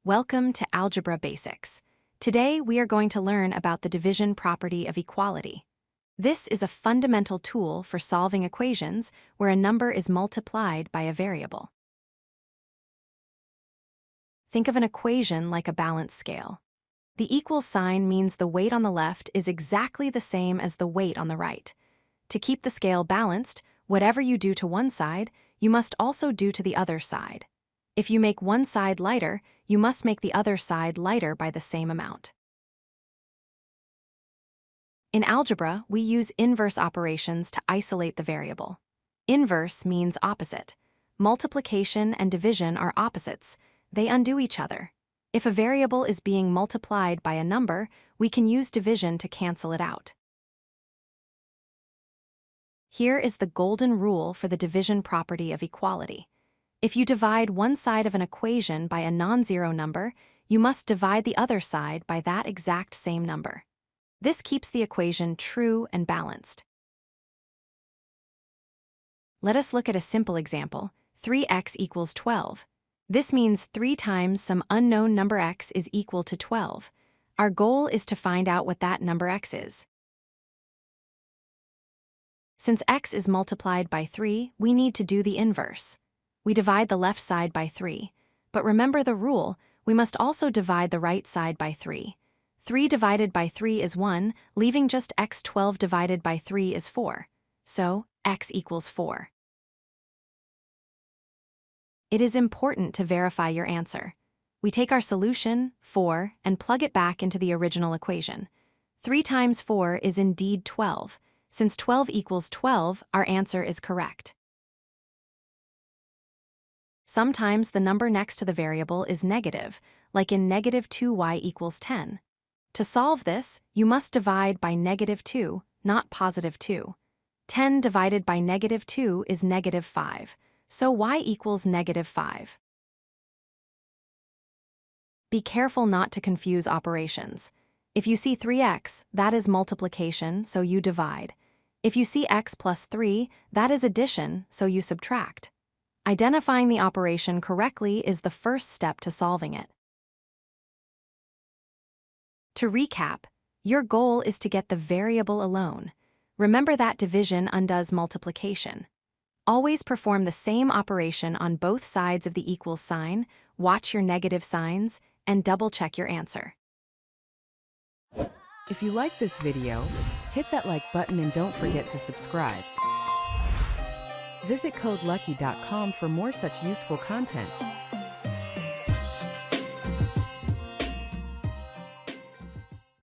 Welcome to Algebra Basics. Today we are going to learn about the division property of equality. This is a fundamental tool for solving equations where a number is multiplied by a variable. Think of an equation like a balance scale. The equal sign means the weight on the left is exactly the same as the weight on the right. To keep the scale balanced, whatever you do to one side, you must also do to the other side. If you make one side lighter, you must make the other side lighter by the same amount. In algebra, we use inverse operations to isolate the variable. Inverse means opposite. Multiplication and division are opposites. They undo each other. If a variable is being multiplied by a number, we can use division to cancel it out. Here is the golden rule for the division property of equality. If you divide one side of an equation by a non-zero number, you must divide the other side by that exact same number. This keeps the equation true and balanced. Let us look at a simple example. 3x equals 12. This means 3 times some unknown number x is equal to 12. Our goal is to find out what that number x is. Since x is multiplied by 3, we need to do the inverse. We divide the left side by 3. But remember the rule, we must also divide the right side by 3. 3 divided by 3 is 1, leaving just x. 12 divided by 3 is 4. So, x equals 4. It is important to verify your answer. We take our solution, 4, and plug it back into the original equation. 3 times 4 is indeed 12. Since 12 equals 12, our answer is correct. Sometimes the number next to the variable is negative, like in negative 2y equals 10. To solve this, you must divide by negative 2, not positive 2. 10 divided by negative 2 is negative 5, so y equals negative 5. Be careful not to confuse operations. If you see 3x, that is multiplication, so you divide. If you see x plus 3, that is addition, so you subtract. Identifying the operation correctly is the first step to solving it. To recap, your goal is to get the variable alone. Remember that division undoes multiplication. Always perform the same operation on both sides of the equal sign, watch your negative signs, and double-check your answer. If you like this video, hit that like button and don't forget to subscribe. Visit codelucky.com for more such useful content.